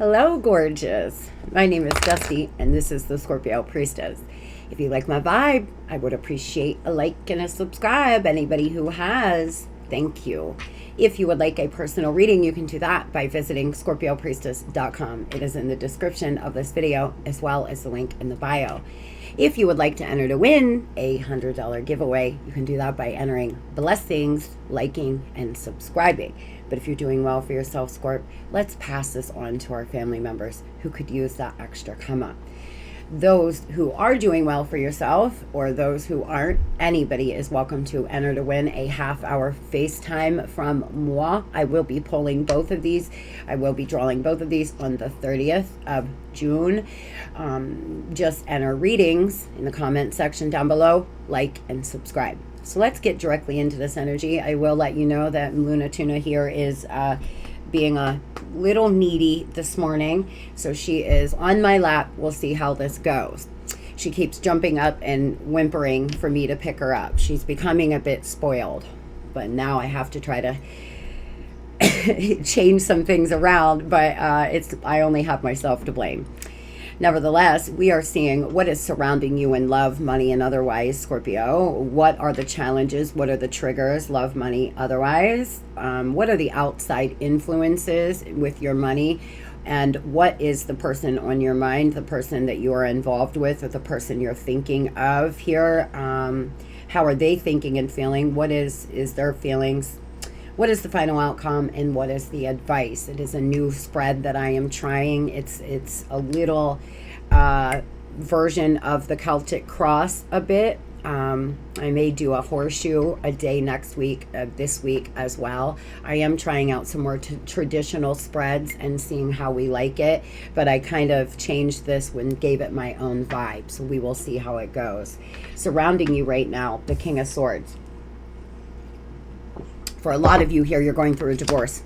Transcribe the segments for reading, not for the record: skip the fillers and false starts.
Hello, gorgeous. My name is Dusty, and this is the Scorpio Priestess. If you like my vibe, I would appreciate a like and a subscribe. Anybody who has, thank you. If you would like a personal reading, you can do that by visiting scorpiopriestess.com. It is in the description of this video, as well as the link in the bio. If you would like to enter to win a $100 giveaway, you can do that by entering blessings, liking, and subscribing. But if you're doing well for yourself, Scorp, let's pass this on to our family members who could use that extra come up. Those who are doing well for yourself, or those who aren't, anybody is welcome to enter to win a half-hour FaceTime from moi. I will be pulling both of these. I will be drawing both of these on the 30th of June. Just enter readings in the comment section down below, like and subscribe. So let's get directly into this energy. I will let you know that Luna Tuna here is being a little needy this morning. So she is on my lap. We'll see how this goes. She keeps jumping up and whimpering for me to pick her up. She's becoming a bit spoiled. But now I have to try to change some things around. But I only have myself to blame. Nevertheless, we are seeing what is surrounding you in love, money, and otherwise, Scorpio. What are the challenges? What are the triggers? Love, money, otherwise. What are the outside influences with your money? And what is the person on your mind, the person that you are involved with, or the person you're thinking of here? How are they thinking and feeling? What is their feelings? What is the final outcome, and what is the advice? It is a new spread that I am trying. It's a little version of the Celtic cross a bit. I may do a horseshoe a day next week, this week as well. I am trying out some more traditional spreads and seeing how we like it, but I kind of changed this and gave it my own vibe. So we will see how it goes. Surrounding you right now, the King of Swords. For a lot of you here, you're going through a divorce,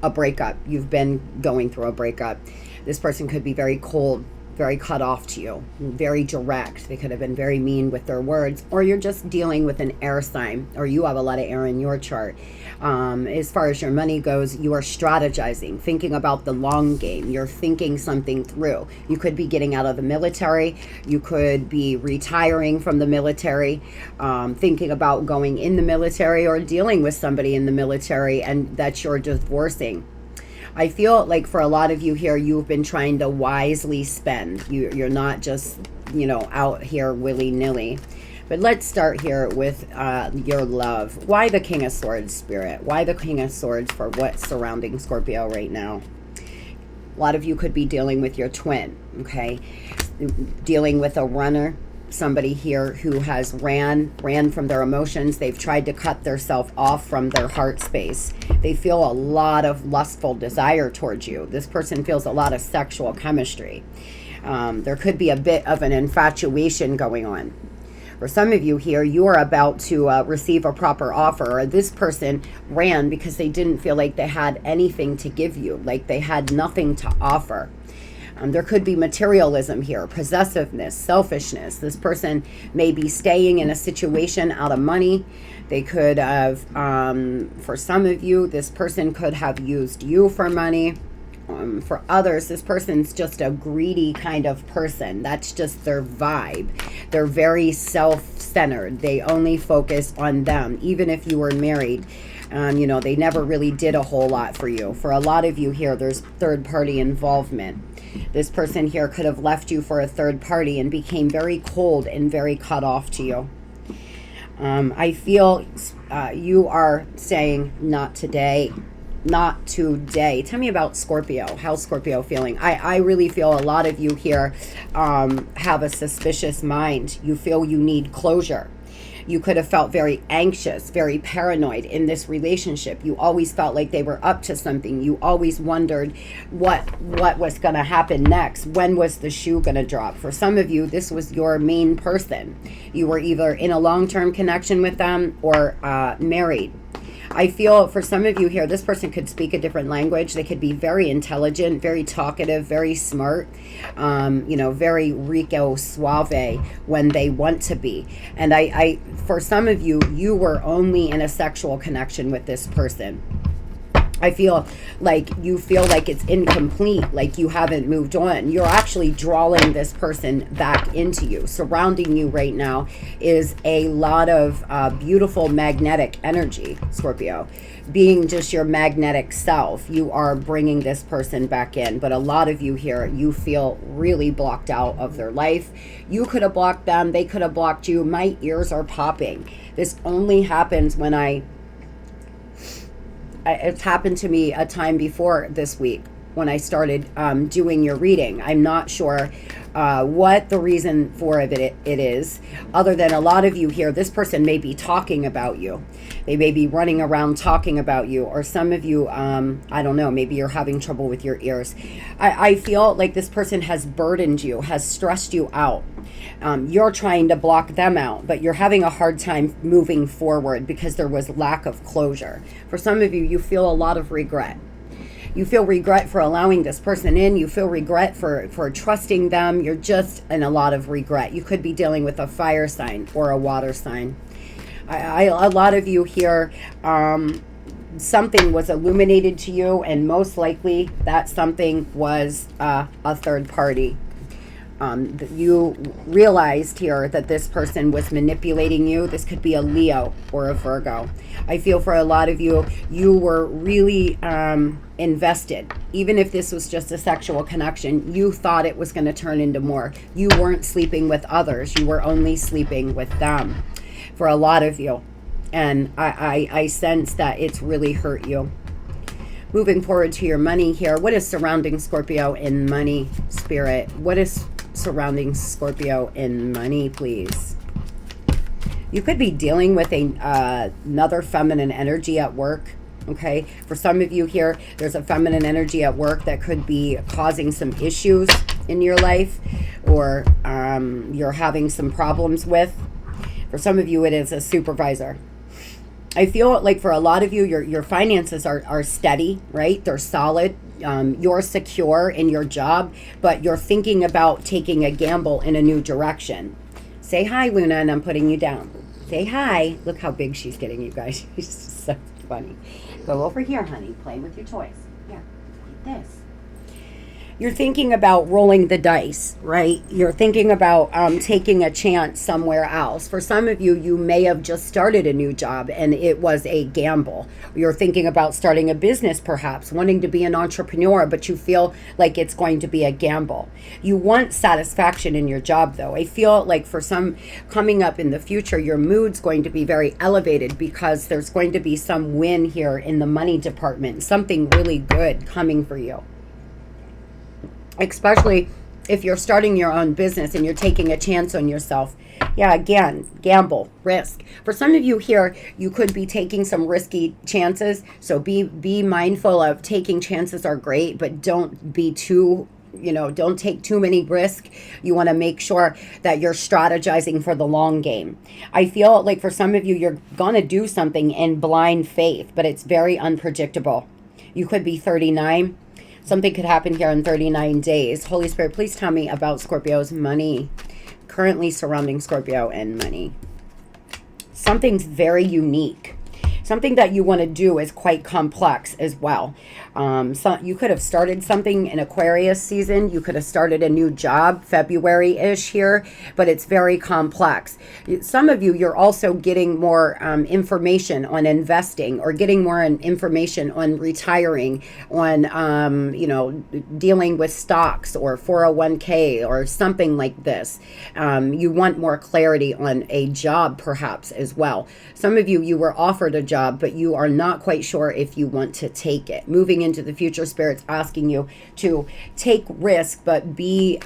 a breakup. You've been going through a breakup. This person could be very cold, very cut off to you, very direct. They could have been very mean with their words, or you're just dealing with an air sign, or you have a lot of air in your chart. As far as your money goes, you are strategizing, thinking about the long game. You're thinking something through. You could be getting out of the military. You could be retiring from the military, thinking about going in the military, or dealing with somebody in the military and that you're divorcing. I feel like for a lot of you here, you've been trying to wisely spend. You're not just, out here willy-nilly. But let's start here with your love. Why the King of Swords, Spirit? Why the King of Swords for what's surrounding Scorpio right now? A lot of you could be dealing with your twin, okay? Dealing with a runner. Somebody here who has ran from their emotions. They've tried to cut themselves off from their heart space. They feel a lot of lustful desire towards you. This person feels a lot of sexual chemistry. There could be a bit of an infatuation going on. For some of you here, you are about to receive a proper offer, or this person ran because they didn't feel like they had anything to give you, like they had nothing to offer. There could be materialism here, possessiveness, selfishness. This person may be staying in a situation out of money. They could have, for some of you, this person could have used you for money. For others, this person's just a greedy kind of person. That's just their vibe. They're very self-centered. They only focus on them. Even if you were married, they never really did a whole lot for you. For a lot of you here, there's third-party involvement. This person here could have left you for a third party and became very cold and very cut off to you. I feel you are saying, not today, not today. Tell me about Scorpio. How's Scorpio feeling? I really feel a lot of you here have a suspicious mind. You feel you need closure. You could have felt very anxious, very paranoid in this relationship. You always felt like they were up to something. You always wondered what was going to happen next. When was the shoe going to drop? For some of you, this was your main person. You were either in a long-term connection with them or married. I feel for some of you here, this person could speak a different language. They could be very intelligent, very talkative, very smart, very rico suave when they want to be. And for some of you, you were only in a sexual connection with this person. I feel like you feel like it's incomplete, like you haven't moved on. You're actually drawing this person back into you. Surrounding you right now is a lot of beautiful magnetic energy, Scorpio. Being just your magnetic self, you are bringing this person back in. But a lot of you here, you feel really blocked out of their life. You could have blocked them. They could have blocked you. My ears are popping. This only happens when it's happened to me a time before this week when I started doing your reading. I'm not sure what the reason for it is, other than a lot of you here, this person may be talking about you. They may be running around talking about you, or some of you, I don't know, maybe you're having trouble with your ears. I feel like this person has burdened you, has stressed you out. You're trying to block them out, but you're having a hard time moving forward because there was lack of closure. For some of you, you feel a lot of regret. You feel regret for allowing this person in. You feel regret for trusting them. You're just in a lot of regret. You could be dealing with a fire sign or a water sign. A lot of you here, something was illuminated to you, and most likely that something was a third party. You realized here that this person was manipulating you. This could be a Leo or a Virgo. I feel for a lot of you, you were really invested. Even if this was just a sexual connection, you thought it was going to turn into more. You weren't sleeping with others. You were only sleeping with them for a lot of you. And I sense that it's really hurt you. Moving forward to your money here. What is surrounding Scorpio in money, Spirit? What is surrounding Scorpio in money, please? You could be dealing with another feminine energy at work. Okay, for some of you here, there's a feminine energy at work that could be causing some issues in your life, or you're having some problems with. For some of you, it is a supervisor. I feel like for a lot of you, your finances are steady, right? They're solid. You're secure in your job, but you're thinking about taking a gamble in a new direction. Say hi, Luna, and I'm putting you down. Say hi. Look how big she's getting, you guys. She's just so funny. Go over here, honey. Play with your toys. Yeah, like this. You're thinking about rolling the dice, right? You're thinking about taking a chance somewhere else. For some of you, you may have just started a new job and it was a gamble. You're thinking about starting a business, perhaps, wanting to be an entrepreneur, but you feel like it's going to be a gamble. You want satisfaction in your job, though. I feel like for some coming up in the future, your mood's going to be very elevated because there's going to be some win here in the money department, something really good coming for you. Especially if you're starting your own business and you're taking a chance on yourself. Yeah, again, gamble, risk. For some of you here, you could be taking some risky chances. So be mindful of taking chances are great, but don't be too, don't take too many risks. You want to make sure that you're strategizing for the long game. I feel like for some of you, you're going to do something in blind faith, but it's very unpredictable. You could be 39. Something could happen here in 39 days. Holy Spirit, please tell me about Scorpio's money. Currently surrounding Scorpio and money. Something's very unique. Something that you want to do is quite complex as well. So you could have started something in Aquarius season. You could have started a new job February-ish here, but it's very complex. Some of you, you're also getting more information on investing, or getting more information on retiring, on, dealing with stocks or 401k or something like this. You want more clarity on a job perhaps as well. Some of you, you were offered a job, but you are not quite sure if you want to take it. Moving into the future, Spirit's asking you to take risk, but be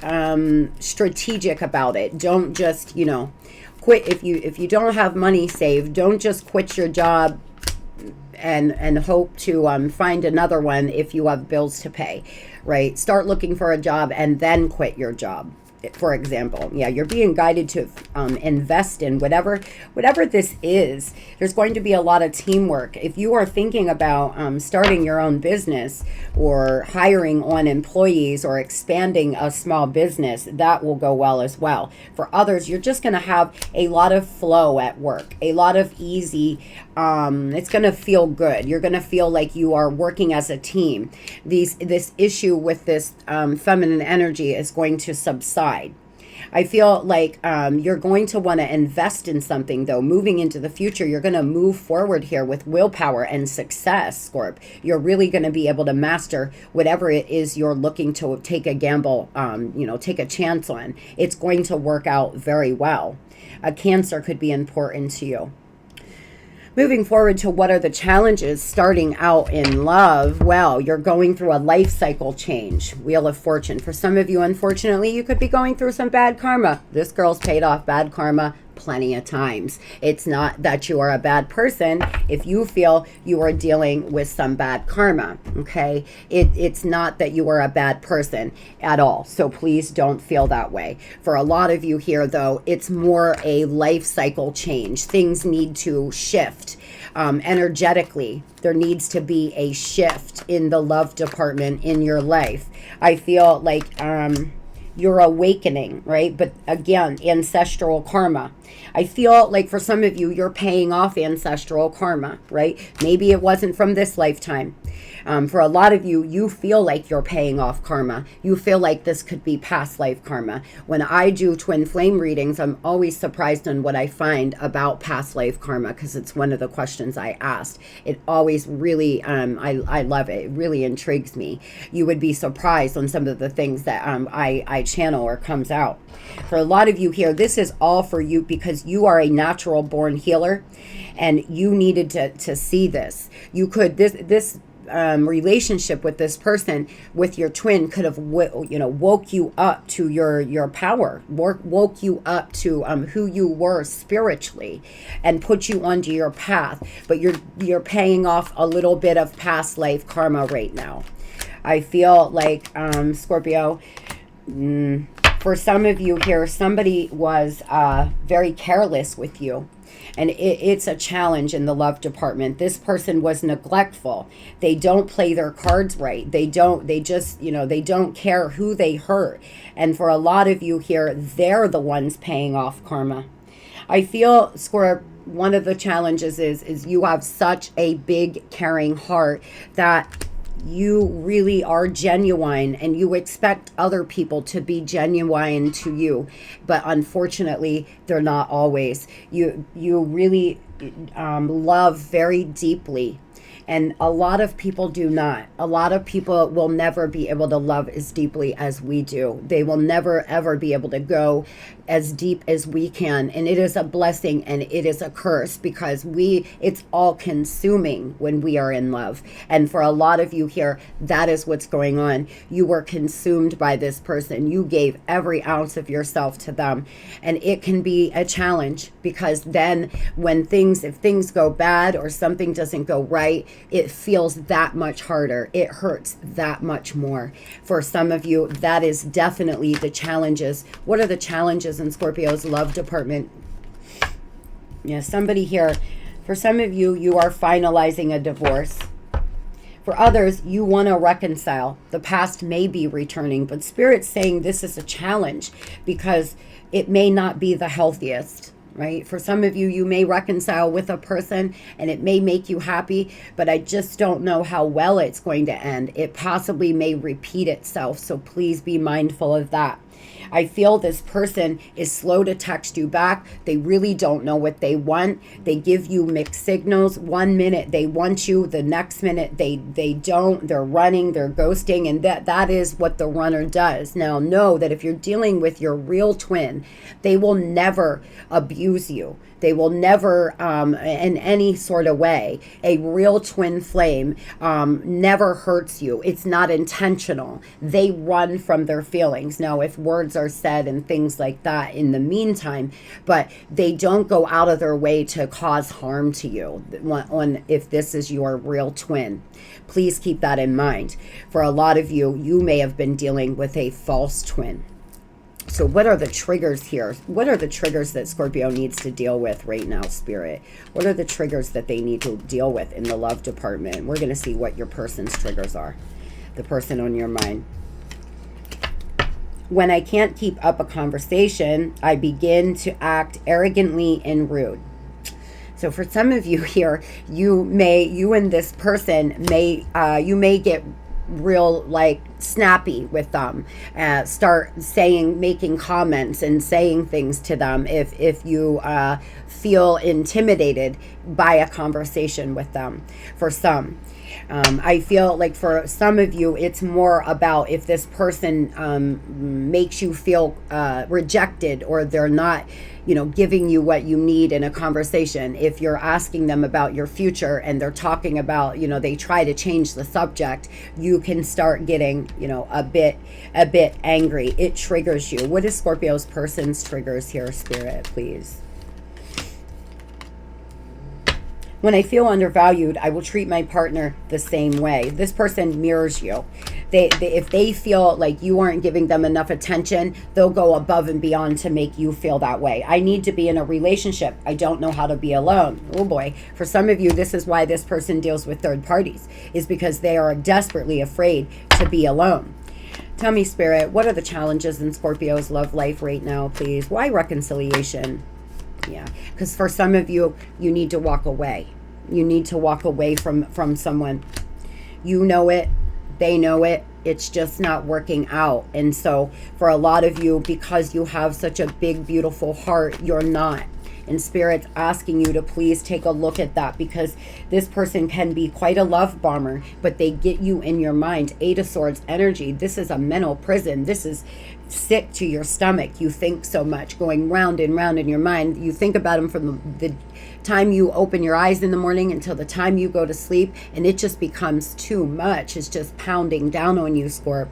strategic about it. Don't just, quit. If you don't have money saved, don't just quit your job and hope to find another one if you have bills to pay, right? Start looking for a job and then quit your job. for example. Yeah, you're being guided to invest in whatever this is. There's going to be a lot of teamwork. If you are thinking about starting your own business or hiring on employees or expanding a small business, that will go well as well. For others, you're just going to have a lot of flow at work, a lot of easy, it's going to feel good. You're going to feel like you are working as a team. This issue with this feminine energy is going to subside. I feel like you're going to want to invest in something, though. Moving into the future, you're going to move forward here with willpower and success, Scorp. You're really going to be able to master whatever it is you're looking to take a gamble, take a chance on. It's going to work out very well. A Cancer could be important to you. Moving forward to what are the challenges starting out in love? Well, you're going through a life cycle change. Wheel of Fortune. For some of you, unfortunately, you could be going through some bad karma. This girl's paid off bad karma plenty of times. It's not that you are a bad person if you feel you are dealing with some bad karma, okay? It's not that you are a bad person at all, so please don't feel that way. For a lot of you here, though, it's more a life cycle change. Things need to shift energetically. There needs to be a shift in the love department in your life. I feel like you're awakening, right? But again, ancestral karma. I feel like for some of you, you're paying off ancestral karma, right? Maybe it wasn't from this lifetime. For a lot of you, you feel like you're paying off karma. You feel like this could be past life karma. When I do twin flame readings, I'm always surprised on what I find about past life karma, because it's one of the questions I asked. It always really, I love it. It really intrigues me. You would be surprised on some of the things that I channel or comes out. For a lot of you here, this is all for you because you are a natural born healer and you needed to see this. You could, this relationship with this person, with your twin, could have woke you up to your power, woke you up to who you were spiritually, and put you onto your path. But you're paying off a little bit of past life karma right now. I feel like Scorpio. For some of you here, somebody was very careless with you. And it's a challenge in the love department. This person was neglectful. They don't play their cards right. They don't care who they hurt. And for a lot of you here, they're the ones paying off karma. I feel, Scorp, one of the challenges is you have such a big, caring heart that you really are genuine and you expect other people to be genuine to you, but unfortunately they're not always. You really love very deeply, and a lot of people do not. A lot of people will never be able to love as deeply as we do. They will never ever be able to go as deep as we can, and it is a blessing and it is a curse because it's all consuming when we are in love. And for a lot of you here, that is what's going on. You were consumed by this person. You gave every ounce of yourself to them, and it can be a challenge because then when if things go bad or something doesn't go right, it feels that much harder. It hurts that much more. For some of you, that is definitely the challenges. What are the challenges in Scorpio's love department? Yeah, somebody here, for some of you, you are finalizing a divorce. For others, you want to reconcile. The past may be returning, but Spirit's saying this is a challenge because it may not be the healthiest. Right? For some of you, you may reconcile with a person and it may make you happy, but I just don't know how well it's going to end. It possibly may repeat itself, so please be mindful of that. I feel this person is slow to text you back. They really don't know what they want. They give you mixed signals. 1 minute they want you, the next minute they don't. They're running, they're ghosting, and that is what the runner does. Now know that if you're dealing with your real twin, they will never abuse you. They will never, in any sort of way, a real twin flame never hurts you. It's not intentional. They run from their feelings. Now, if words are said and things like that in the meantime, but they don't go out of their way to cause harm to you if this is your real twin. Please keep that in mind. For a lot of you, you may have been dealing with a false twin. So what are the triggers here? What are the triggers that Scorpio needs to deal with right now, Spirit? What are the triggers that they need to deal with in the love department? We're going to see what your person's triggers are. The person on your mind. When I can't keep up a conversation, I begin to act arrogantly and rude. So for some of you here, you and this person you may get real like snappy with them, start making comments and saying things to them if you feel intimidated by a conversation with them. For some, I feel like for some of you, it's more about if this person makes you feel rejected, or they're not, giving you what you need in a conversation. If you're asking them about your future and they're talking about, they try to change the subject, you can start getting, a bit angry. It triggers you. What is Scorpio's person's triggers here, Spirit, please? When I feel undervalued, I will treat my partner the same way. This person mirrors you. If they feel like you aren't giving them enough attention, they'll go above and beyond to make you feel that way. I need to be in a relationship. I don't know how to be alone. Oh boy. For some of you, this is why this person deals with third parties, is because they are desperately afraid to be alone. Tell me, Spirit, what are the challenges in Scorpio's love life right now, please? Why reconciliation? Yeah, because for some of you, you need to walk away. You need to walk away from someone. You know it. They know it. It's just not working out. And so for a lot of you, because you have such a big, beautiful heart, you're not. And Spirit's asking you to please take a look at that, because this person can be quite a love bomber, but they get you in your mind. Eight of Swords energy. This is a mental prison. This is sick to your stomach. You think so much, going round and round in your mind. You think about them from the time you open your eyes in the morning until the time you go to sleep, and it just becomes too much. It's just pounding down on you, Scorp.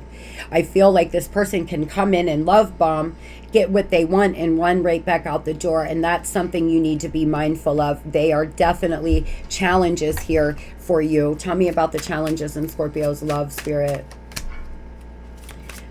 I feel like this person can come in and love bomb, get what they want, and run right back out the door, and that's something you need to be mindful of. They are definitely challenges here for you. Tell me about the challenges in Scorpio's love, Spirit.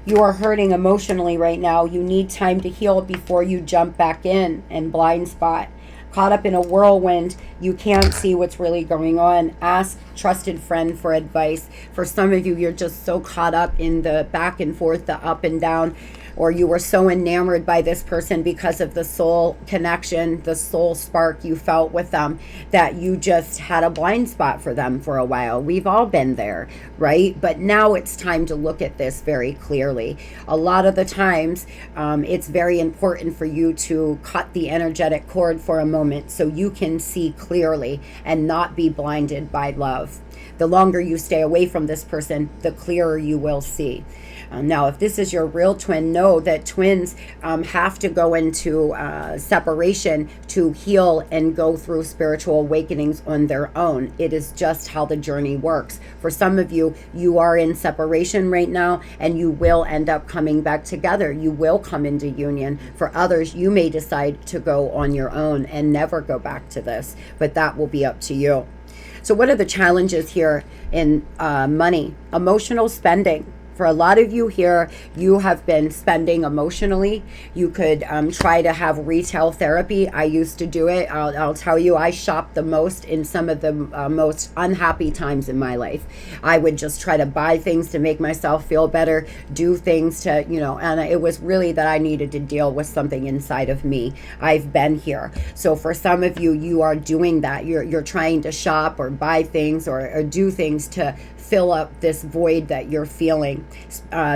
You are hurting emotionally right now. You need time to heal before you jump back in and blind spot. Caught up in a whirlwind, you can't see what's really going on. Ask trusted friend for advice. For some of you, you're just so caught up in the back and forth, the up and down, or you were so enamored by this person because of the soul connection, the soul spark you felt with them, that you just had a blind spot for them for a while. We've all been there, right? But now it's time to look at this very clearly. A lot of the times, it's very important for you to cut the energetic cord for a moment so you can see clearly and not be blinded by love. The longer you stay away from this person, the clearer you will see. Now, if this is your real twin, know that twins have to go into separation to heal and go through spiritual awakenings on their own. It is just how the journey works. For some of you, you are in separation right now, and you will end up coming back together. You will come into union. For others, you may decide to go on your own and never go back to this, but that will be up to you. So what are the challenges here in money? Emotional spending. For a lot of you here, you have been spending emotionally. You could try to have retail therapy. I used to do it. I'll tell you, I shopped the most in some of the most unhappy times in my life. I would just try to buy things to make myself feel better, do things to, and it was really that I needed to deal with something inside of me. I've been here. So for some of you, you are doing that. You're trying to shop or buy things or do things to fill up this void that you're feeling.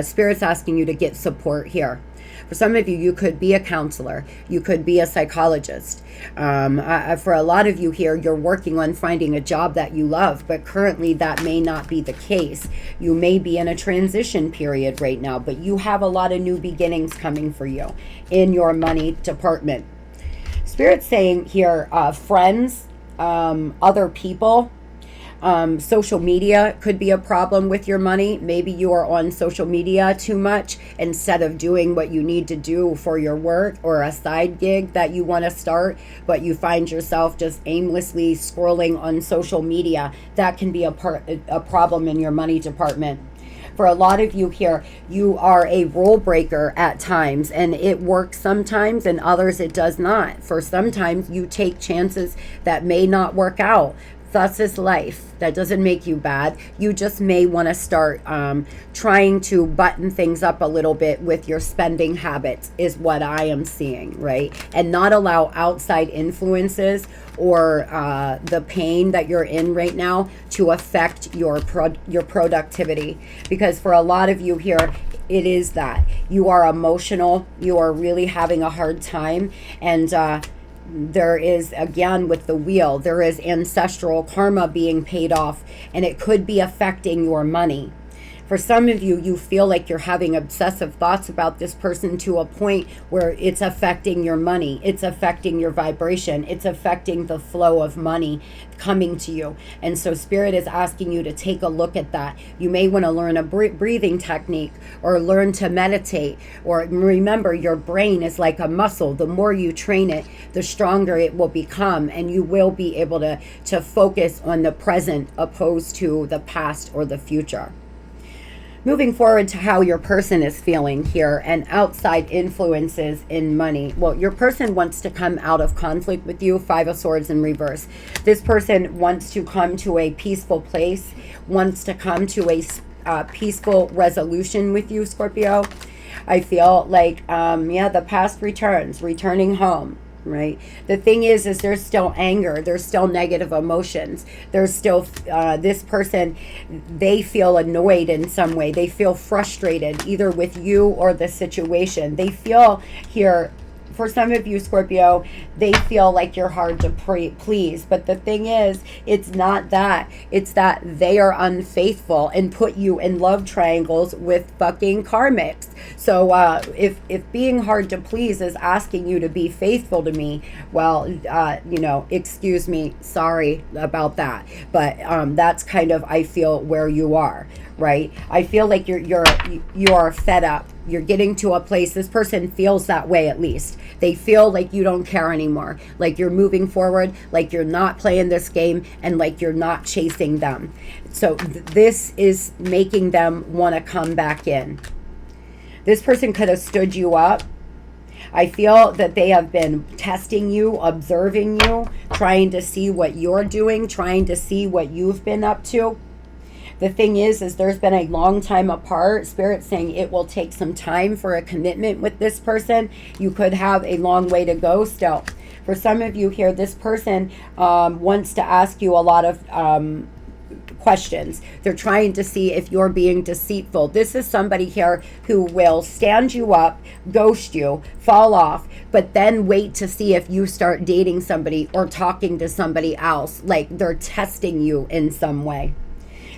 Spirit's asking you to get support here. For some of you, you could be a counselor. You could be a psychologist. For a lot of you here, you're working on finding a job that you love, but currently that may not be the case. You may be in a transition period right now, but you have a lot of new beginnings coming for you in your money department. Spirit's saying here, friends, other people, social media could be a problem with your money. Maybe you are on social media too much instead of doing what you need to do for your work or a side gig that you want to start, but you find yourself just aimlessly scrolling on social media. That can be a problem in your money department. For a lot of you here, you are a rule breaker at times, and it works sometimes and others it does not. For sometimes you take chances that may not work out. Thus is life. That doesn't make you bad. You just may want to start trying to button things up a little bit with your spending habits, is what I am seeing, right? And not allow outside influences or the pain that you're in right now to affect your productivity. Because for a lot of you here, it is that you are emotional, you are really having a hard time, and there is, again, with the wheel, there is ancestral karma being paid off, and it could be affecting your money. For some of you, you feel like you're having obsessive thoughts about this person to a point where it's affecting your money. It's affecting your vibration. It's affecting the flow of money coming to you. And so Spirit is asking you to take a look at that. You may want to learn a breathing technique or learn to meditate. Or remember, your brain is like a muscle. The more you train it, the stronger it will become. And you will be able to focus on the present opposed to the past or the future. Moving forward to how your person is feeling here and outside influences in money. Well, your person wants to come out of conflict with you. 5 of Swords in reverse. This person wants to come to a peaceful place, wants to come to a peaceful resolution with you, Scorpio. I feel like, the past returning home. Right. The thing is there's still anger. There's still negative emotions. There's still this person, they feel annoyed in some way. They feel frustrated either with you or the situation. They feel here, for some of you, Scorpio, they feel like you're hard to please. But the thing is, it's not that. It's that they are unfaithful and put you in love triangles with fucking karmics. So if being hard to please is asking you to be faithful to me, well, excuse me, sorry about that. But that's kind of, I feel, where you are. Right? I feel like you are fed up. You're getting to a place, this person feels that way at least. They feel like you don't care anymore. Like you're moving forward, like you're not playing this game, and like you're not chasing them. So this is making them want to come back in. This person could have stood you up. I feel that they have been testing you, observing you, trying to see what you're doing, trying to see what you've been up to. The thing is there's been a long time apart. Spirit's saying it will take some time for a commitment with this person. You could have a long way to go still. For some of you here, this person wants to ask you a lot of questions. They're trying to see if you're being deceitful. This is somebody here who will stand you up, ghost you, fall off, but then wait to see if you start dating somebody or talking to somebody else. Like they're testing you in some way.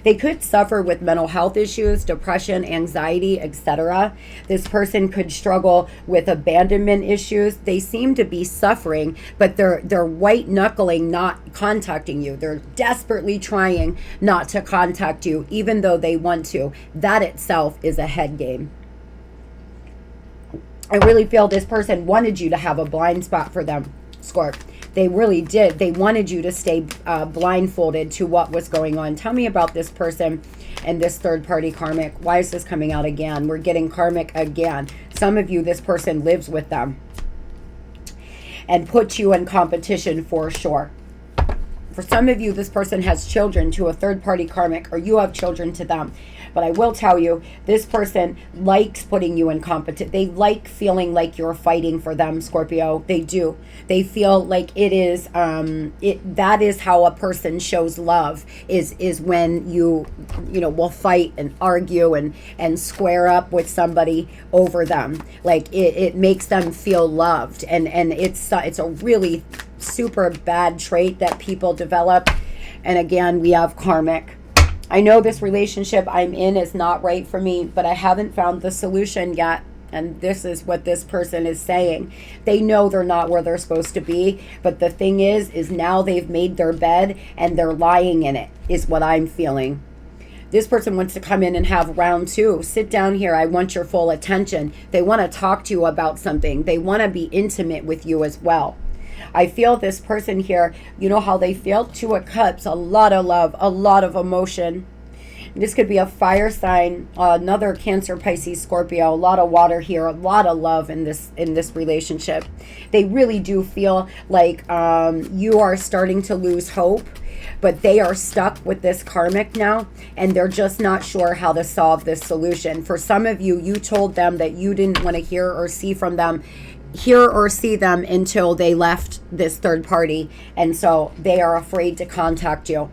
They could suffer with mental health issues, depression, anxiety, etc. This person could struggle with abandonment issues. They seem to be suffering, but they're white knuckling, not contacting you. They're desperately trying not to contact you, even though they want to. That itself is a head game. I really feel this person wanted you to have a blind spot for them, Scorp. They really did. They wanted you to stay blindfolded to what was going on. Tell me about this person and this third-party karmic. Why is this coming out again? We're getting karmic again. Some of you, this person lives with them and puts you in competition for sure. For some of you, this person has children to a third-party karmic, or you have children to them. But I will tell you, this person likes putting you in competition. They like feeling like you're fighting for them, Scorpio. They do. They feel like it is, that is how a person shows love, is when you will fight and argue and square up with somebody over them. Like it makes them feel loved. And it's a really super bad trait that people develop. And again, we have karmic. I know this relationship I'm in is not right for me, but I haven't found the solution yet. And this is what this person is saying. They know they're not where they're supposed to be. But the thing is now they've made their bed and they're lying in it, is what I'm feeling. This person wants to come in and have round 2. Sit down here. I want your full attention. They want to talk to you about something. They want to be intimate with you as well. I feel this person here, you know how they feel? 2 of Cups, a lot of love, a lot of emotion. This could be a fire sign, another Cancer, Pisces, Scorpio. A lot of water here, a lot of love in this relationship. They really do feel like you are starting to lose hope, but they are stuck with this karmic now, and they're just not sure how to solve this solution. For some of you, you told them that you didn't want to hear or see them until they left this third party, and so they are afraid to contact you.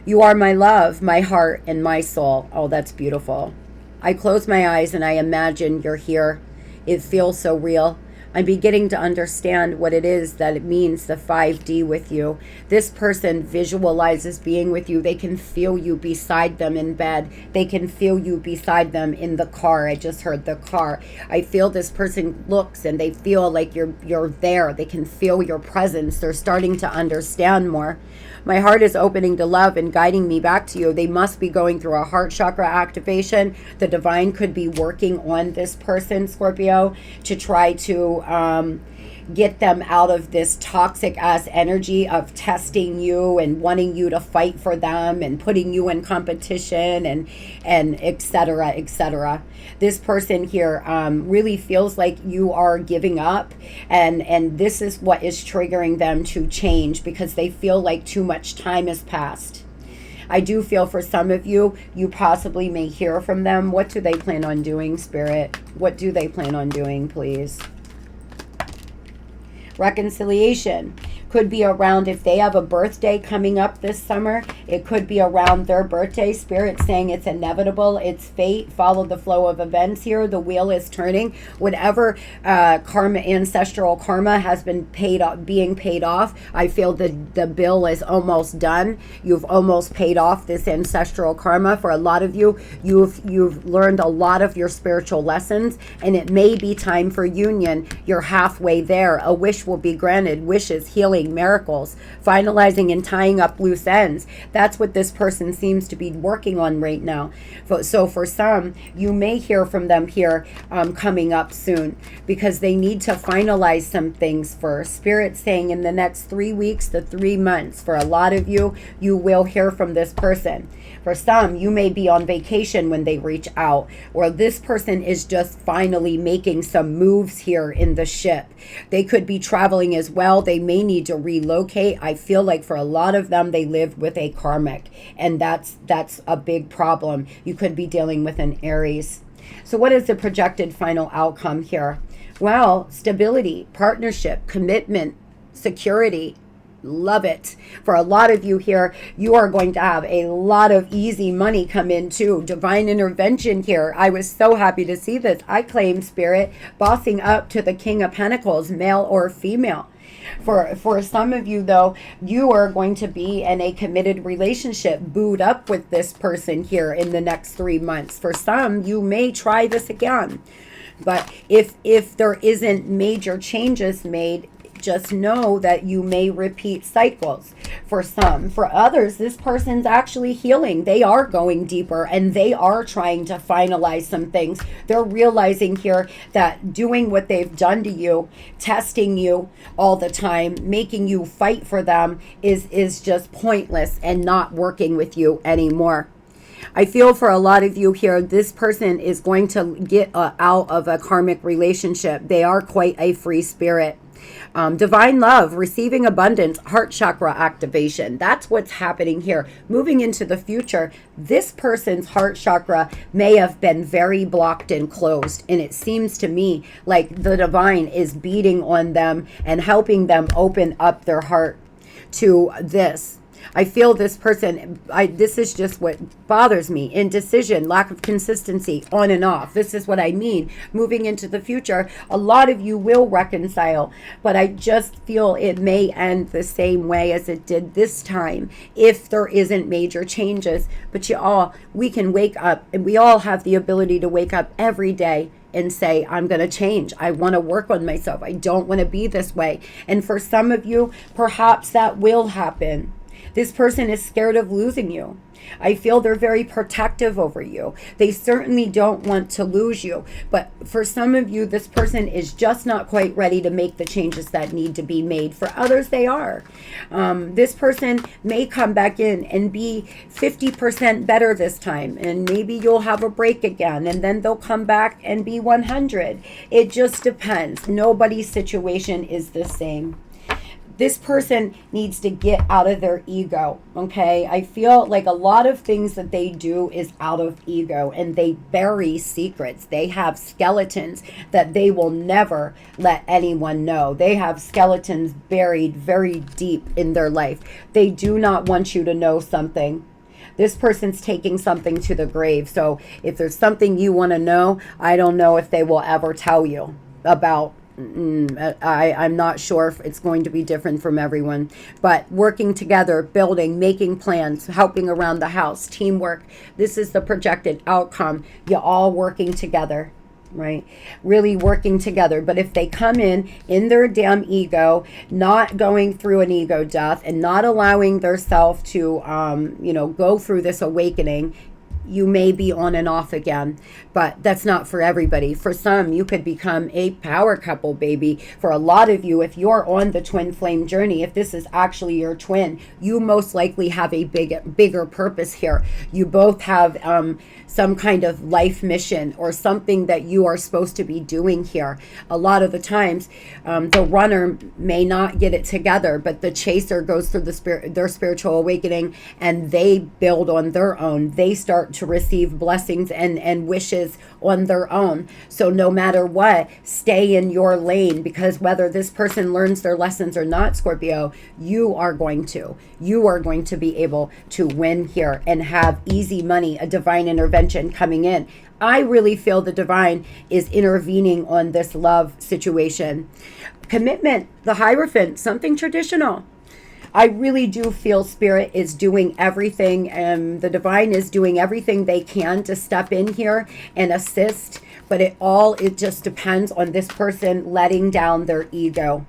You are my love, my heart, and my soul. Oh, that's beautiful. I close my eyes and I imagine you're here. It feels so real. I'm beginning to understand what it is that it means, the 5D with you. This person visualizes being with you. They can feel you beside them in bed. They can feel you beside them in the car. I just heard the car. I feel this person looks and they feel like you're there. They can feel your presence. They're starting to understand more. My heart is opening to love and guiding me back to you. They must be going through a heart chakra activation. The divine could be working on this person, Scorpio, to try to get them out of this toxic ass energy of testing you and wanting you to fight for them and putting you in competition and etc., etc. This person here really feels like you are giving up, and this is what is triggering them to change, because they feel like too much time has passed. I do feel for some of you, you possibly may hear from them. What do they plan on doing, Spirit? What do they plan on doing, please? Reconciliation could be around if they have a birthday coming up this summer. It could be around their birthday. Spirit saying it's inevitable, it's fate. Follow the flow of events here. The wheel is turning. Whatever karma, ancestral karma has been being paid off. I feel the bill is almost done. You've almost paid off this ancestral karma. For a lot of you, you've learned a lot of your spiritual lessons, and it may be time for union. You're halfway there. A wish will be granted. Wishes, healing, miracles, finalizing and tying up loose ends. That's what this person seems to be working on right now. So for some, you may hear from them here coming up soon, because they need to finalize some things first. Spirit saying in the next 3 weeks to 3 months, for a lot of you, you will hear from this person. For some, you may be on vacation when they reach out, or this person is just finally making some moves here in the ship. They could be traveling as well. They may need to relocate. I feel like for a lot of them, they live with a karmic, and that's a big problem. You could be dealing with an Aries. So what is the projected final outcome here? Well, stability, partnership, commitment, security. Love it. For a lot of you here, you are going to have a lot of easy money come in too. Divine intervention here. I was so happy to see this. I claim, Spirit, bossing up to the King of Pentacles, male or female. For some of you, though, you are going to be in a committed relationship, booed up with this person here in the next 3 months. For some, you may try this again. But if there isn't major changes made, just know that you may repeat cycles for some. For others, this person's actually healing. They are going deeper, and they are trying to finalize some things. They're realizing here that doing what they've done to you, testing you all the time, making you fight for them is just pointless and not working with you anymore. I feel for a lot of you here, this person is going to get out of a karmic relationship. They are quite a free spirit. Divine love, receiving abundance, heart chakra activation. That's what's happening here. Moving into the future, this person's heart chakra may have been very blocked and closed. And it seems to me like the divine is beating on them and helping them open up their heart to this. I feel this person, this is just what bothers me. Indecision, lack of consistency, on and off. This is what I mean. Moving into the future, a lot of you will reconcile, but I just feel it may end the same way as it did this time if there isn't major changes. But we can wake up, and we all have the ability to wake up every day and say, I'm going to change. I want to work on myself. I don't want to be this way. And for some of you, perhaps that will happen. This person is scared of losing you. I feel they're very protective over you. They certainly don't want to lose you. But for some of you, this person is just not quite ready to make the changes that need to be made. For others, they are. This person may come back in and be 50% better this time. And maybe you'll have a break again. And then they'll come back and be 100. It just depends. Nobody's situation is the same. This person needs to get out of their ego, okay? I feel like a lot of things that they do is out of ego, and they bury secrets. They have skeletons that they will never let anyone know. They have skeletons buried very deep in their life. They do not want you to know something. This person's taking something to the grave. So if there's something you want to know, I don't know if they will ever tell you about. I'm not sure if it's going to be different from everyone, but working together, building, making plans, helping around the house, teamwork. This is the projected outcome. You're all working together, right? Really working together. But if they come in their damn ego, not going through an ego death and not allowing theirself to, go through this awakening, you may be on and off again, but that's not for everybody. For some, you could become a power couple, baby. For a lot of you, if you're on the twin flame journey, if this is actually your twin, you most likely have a bigger purpose here. You both have some kind of life mission or something that you are supposed to be doing here. A lot of the times, the runner may not get it together, but the chaser goes through their spiritual awakening, and they build on their own. They start to receive blessings and wishes on their own. So no matter what, stay in your lane, because whether this person learns their lessons or not, Scorpio, you are going to be able to win here and have easy money, a divine intervention coming in. I really feel the divine is intervening on this love situation. Commitment, the Hierophant, something traditional. I really do feel Spirit is doing everything, and the divine is doing everything they can to step in here and assist, but it just depends on this person letting down their ego.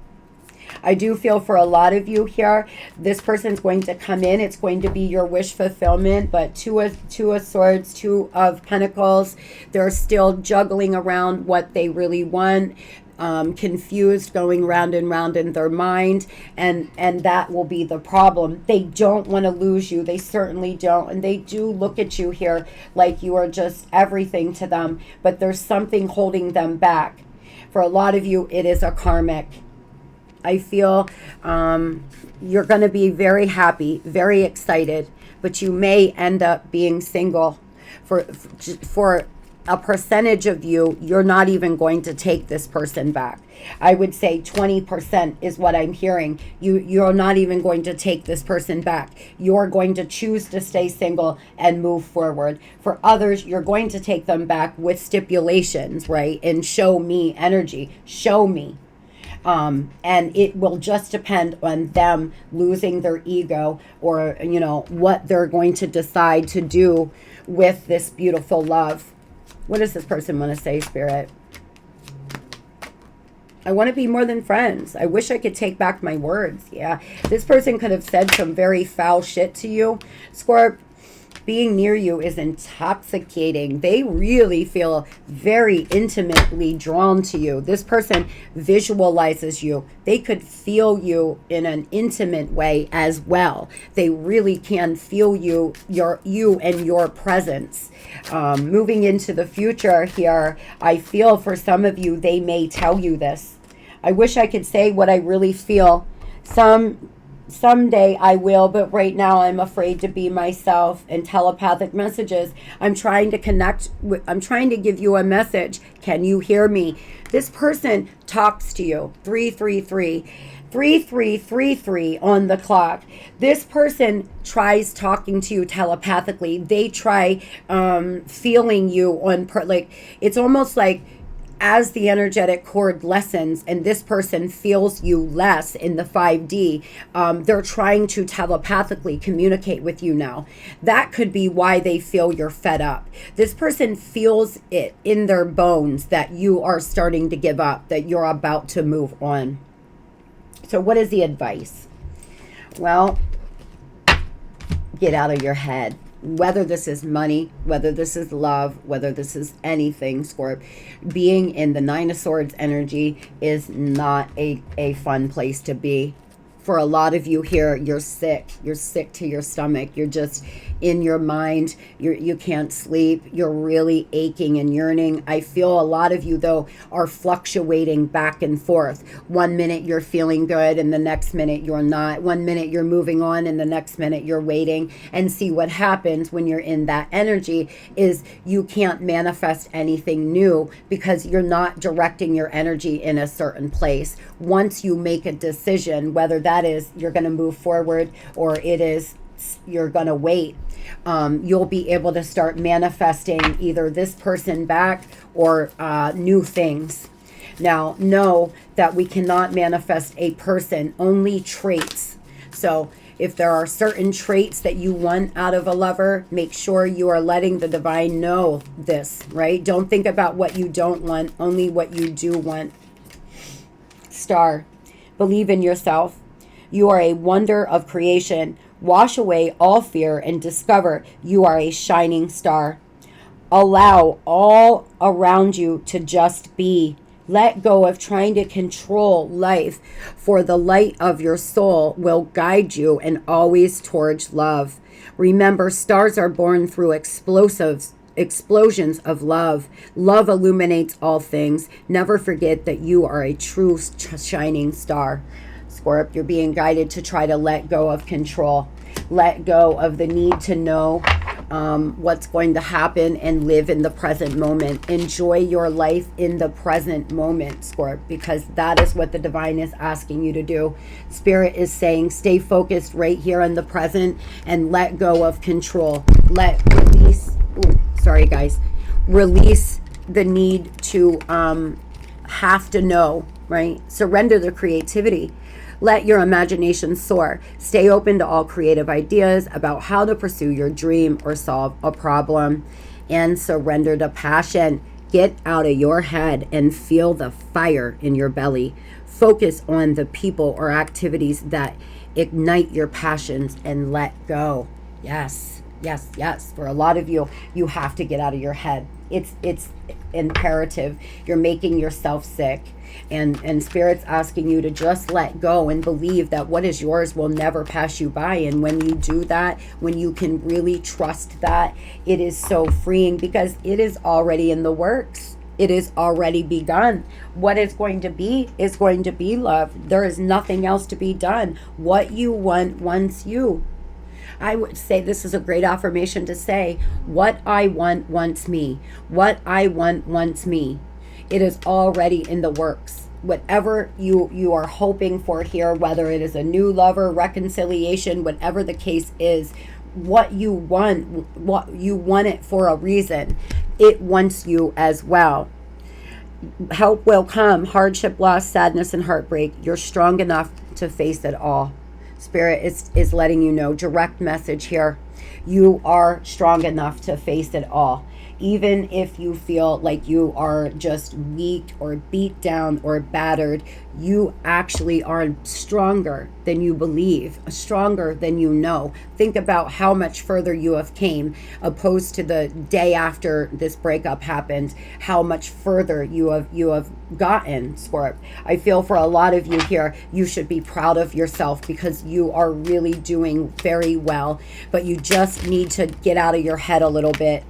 I do feel for a lot of you here, this person's going to come in. It's going to be your wish fulfillment, but Two of Swords, Two of Pentacles, they're still juggling around what they really want. Confused, going round and round in their mind, and that will be the problem. They don't want to lose you. They certainly don't, and they do look at you here like you are just everything to them, but there's something holding them back. For a lot of you, it is a karmic. I feel you're going to be very happy, very excited, but you may end up being single. For a percentage of you, you're not even going to take this person back. I would say 20% is what I'm hearing. You're not even going to take this person back. You're going to choose to stay single and move forward. For others, you're going to take them back with stipulations, right? And show me energy. Show me. And it will just depend on them losing their ego, or, what they're going to decide to do with this beautiful love. What does this person want to say, Spirit? I want to be more than friends. I wish I could take back my words. Yeah. This person could have said some very foul shit to you, Scorp. Being near you is intoxicating. They really feel very intimately drawn to you. This person visualizes you. They could feel you in an intimate way as well. They really can feel you and your presence. Moving into the future here, I feel for some of you, they may tell you this. I wish I could say what I really feel. Someday I will, but right now I'm afraid to be myself. And telepathic messages. I'm trying to connect I'm trying to give you a message. Can you hear me? This person talks to you. 333. 3333 on the clock. This person tries talking to you telepathically. They try feeling you on it's almost like as the energetic cord lessens and this person feels you less in the 5D, they're trying to telepathically communicate with you now. That could be why they feel you're fed up. This person feels it in their bones that you are starting to give up, that you're about to move on. So what is the advice? Well, get out of your head. Whether this is money, whether this is love, whether this is anything, Scorp, being in the Nine of Swords energy is not a fun place to be. For a lot of you here, you're sick. You're sick to your stomach. You're just in your mind. You can't sleep. You're really aching and yearning. I feel a lot of you, though, are fluctuating back and forth. 1 minute you're feeling good and the next minute you're not. 1 minute you're moving on and the next minute you're waiting. And see, what happens when you're in that energy is you can't manifest anything new because you're not directing your energy in a certain place. Once you make a decision, whether that is you're going to move forward or it is you're going to wait, you'll be able to start manifesting either this person back or new things. Now, know that we cannot manifest a person, only traits. So if there are certain traits that you want out of a lover, make sure you are letting the divine know this, right? Don't think about what you don't want, only what you do want. Star, believe in yourself. You are a wonder of creation. Wash away all fear and discover you are a shining star. Allow all around you to just be. Let go of trying to control life, for the light of your soul will guide you and always towards love. Remember, stars are born through explosions of love. Love illuminates all things. Never forget that you are a true shining star. Scorp, you're being guided to try to let go of control. Let go of the need to know what's going to happen and live in the present moment. Enjoy your life in the present moment, Scorp, because that is what the divine is asking you to do. Spirit is saying stay focused right here in the present and let go of control. Release the need to have to know, right? Surrender the creativity. Let your imagination soar. Stay open to all creative ideas about how to pursue your dream or solve a problem. And surrender to passion. Get out of your head and feel the fire in your belly. Focus on the people or activities that ignite your passions and let go. Yes, yes, yes. For a lot of you, you have to get out of your head. It's imperative. You're making yourself sick. And Spirit's asking you to just let go and believe that what is yours will never pass you by. And when you do that, when you can really trust that, it is so freeing because it is already in the works. It is already begun. What is going to be love. There is nothing else to be done. What you want wants you. I would say this is a great affirmation to say, what I want wants me. What I want wants me. It is already in the works. Whatever you are hoping for here, whether it is a new lover, reconciliation, whatever the case is, what you want it for a reason. It wants you as well. Help will come. Hardship, loss, sadness, and heartbreak. You're strong enough to face it all. Spirit is letting you know, direct message here. You are strong enough to face it all. Even if you feel like you are just weak or beat down or battered, you actually are stronger than you believe, stronger than you know. Think about how much further you have came, opposed to the day after this breakup happened, how much further you have gotten, Scorp. I feel for a lot of you here, you should be proud of yourself because you are really doing very well, but you just need to get out of your head a little bit.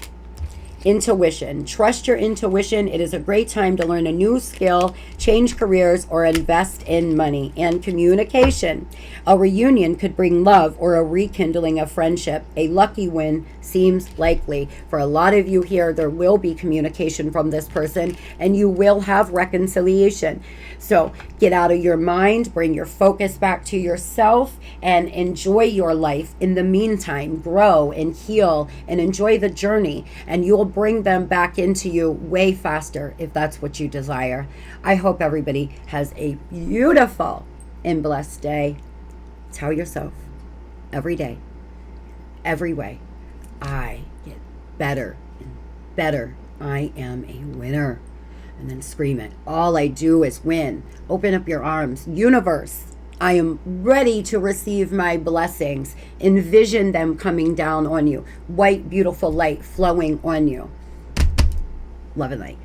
Intuition. Trust your intuition. It is a great time to learn a new skill, change careers, or invest in money. And communication. A reunion could bring love or a rekindling of friendship. A lucky win seems likely. For a lot of you here, there will be communication from this person and you will have reconciliation. So get out of your mind, bring your focus back to yourself, and enjoy your life. In the meantime, grow and heal and enjoy the journey, and you'll bring them back into you way faster if that's what you desire. I hope everybody has a beautiful and blessed day. Tell yourself every day, every way, I get better and better. I am a winner. And then scream it. All I do is win. Open up your arms. Universe, I am ready to receive my blessings. Envision them coming down on you. White, beautiful light flowing on you. Love and light.